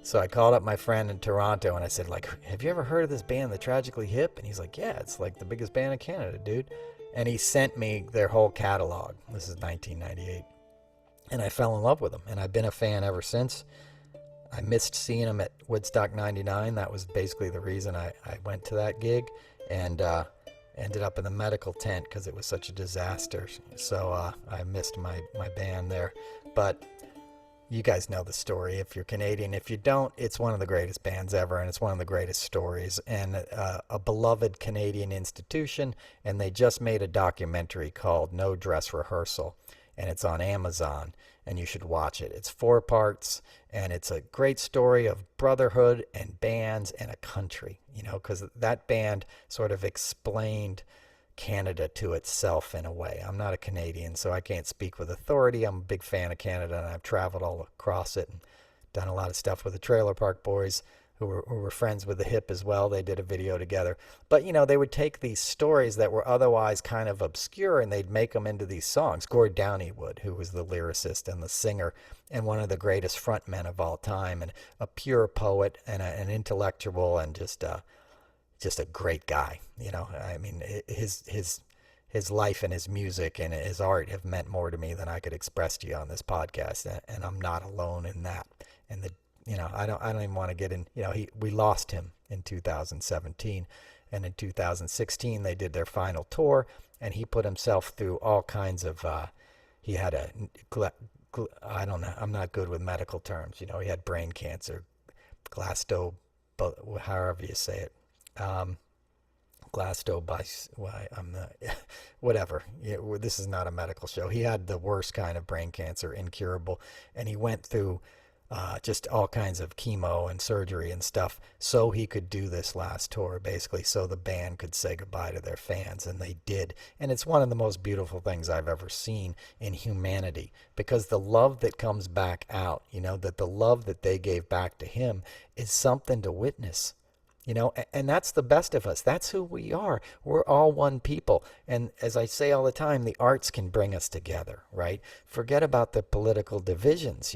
So I called up my friend in Toronto and I said, have you ever heard of this band, the Tragically Hip? And he's like, yeah, it's the biggest band in Canada, dude. And he sent me their whole catalog. This is 1998. and I fell in love with them, and I've been a fan ever since. I missed seeing them at Woodstock '99. That was basically the reason I went to that gig, and ended up in the medical tent because it was such a disaster. So I missed my band there. But you guys know the story if you're Canadian. If you don't, it's one of the greatest bands ever, and it's one of the greatest stories, and a beloved Canadian institution. And they just made a documentary called No Dress Rehearsal, and it's on Amazon, and you should watch it. It's 4 parts, and it's a great story of brotherhood and bands and a country, because that band sort of explained Canada to itself in a way. I'm not a Canadian, so I can't speak with authority. I'm a big fan of Canada, and I've traveled all across it and done a lot of stuff with the Trailer Park Boys, who were friends with the Hip as well. They did a video together. But, they would take these stories that were otherwise kind of obscure, and they'd make them into these songs. Gord Downie would, who was the lyricist and the singer and one of the greatest frontmen of all time, and a pure poet and an intellectual, and just a great guy. I mean, his life and his music and his art have meant more to me than I could express to you on this podcast, and I'm not alone in that. And I don't even want to get in. We lost him in 2017, and in 2016 they did their final tour, and he put himself through all kinds of. He had I don't know. I'm not good with medical terms. He had brain cancer, glasto, however you say it. Whatever. This is not a medical show. He had the worst kind of brain cancer, incurable, and he went through just all kinds of chemo and surgery and stuff so he could do this last tour, basically, so the band could say goodbye to their fans, and they did. And it's one of the most beautiful things I've ever seen in humanity, because the love that comes back out, that the love that they gave back to him is something to witness. And that's the best of us. That's who we are. We're all one people. And as I say all the time, the arts can bring us together, right? Forget about the political divisions,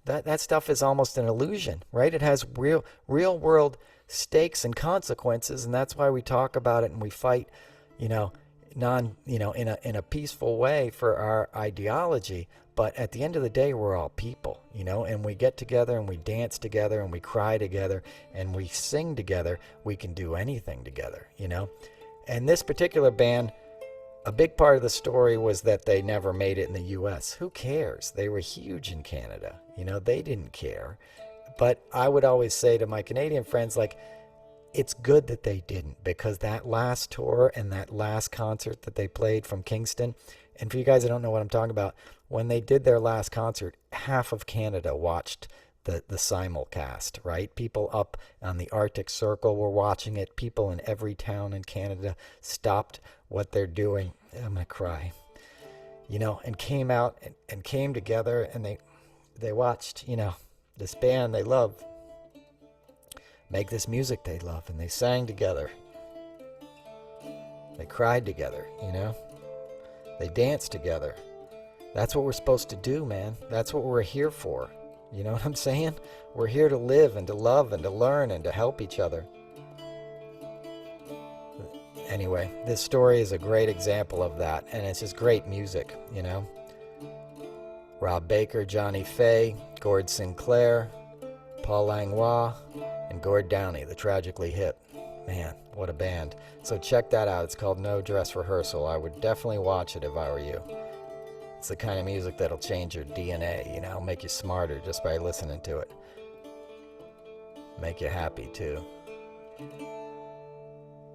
That stuff is almost an illusion, right? It has real world stakes and consequences, and that's why we talk about it and we fight, in a peaceful way for our ideology. But at the end of the day, we're all people, and we get together and we dance together and we cry together and we sing together. We can do anything together, And this particular band, a big part of the story was that they never made it in the U.S. Who cares? They were huge in Canada. They didn't care. But I would always say to my Canadian friends, it's good that they didn't, because that last tour and that last concert that they played from Kingston, and for you guys that don't know what I'm talking about, when they did their last concert, half of Canada watched the simulcast, right? People up on the Arctic Circle were watching it. People in every town in Canada stopped what they're doing. I'm going to cry. And came out and came together, and they watched, this band they love make this music they love, and they sang together. They cried together, They danced together. That's what we're supposed to do, man. That's what we're here for. You know what I'm saying? We're here to live and to love and to learn and to help each other. Anyway, this story is a great example of that, and it's just great music, Rob Baker, Johnny Faye, Gord Sinclair, Paul Langlois, and Gord Downie, the Tragically Hip. Man, what a band. So check that out. It's called No Dress Rehearsal. I would definitely watch it if I were you. It's the kind of music that'll change your DNA, make you smarter just by listening to it. Make you happy, too.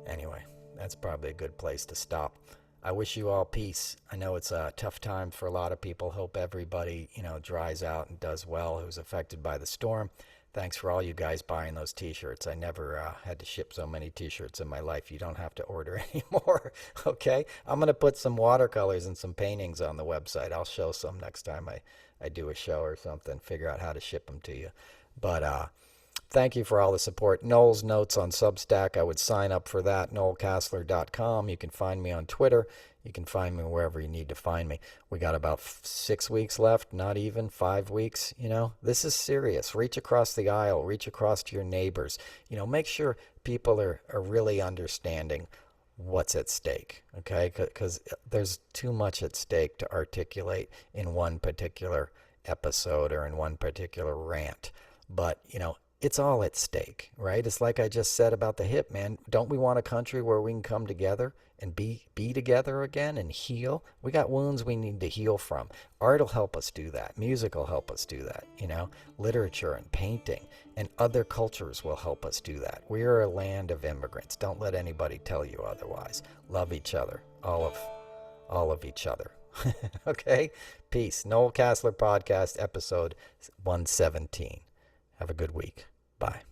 Anyway, that's probably a good place to stop. I wish you all peace. I know it's a tough time for a lot of people. Hope everybody, dries out and does well who's affected by the storm. Thanks for all you guys buying those t-shirts. I never had to ship so many t-shirts in my life. You don't have to order anymore, okay? I'm going to put some watercolors and some paintings on the website. I'll show some next time I do a show or something, figure out how to ship them to you. But thank you for all the support. Noel's Notes on Substack, I would sign up for that, noelcasler.com. You can find me on Twitter. You can find me wherever you need to find me. We got about 6 weeks left, not even 5 weeks. This is serious. Reach across the aisle. Reach across to your neighbors. Make sure people are really understanding what's at stake, okay? Because there's too much at stake to articulate in one particular episode or in one particular rant. But, it's all at stake, right? It's like I just said about the hip, man. Don't we want a country where we can come together and be together again and heal? We got wounds we need to heal from. Art will help us do that. Music will help us do that, Literature and painting and other cultures will help us do that. We are a land of immigrants. Don't let anybody tell you otherwise. Love each other. All of each other. Okay? Peace. Noel Casler Podcast, episode 117. Have a good week. Bye.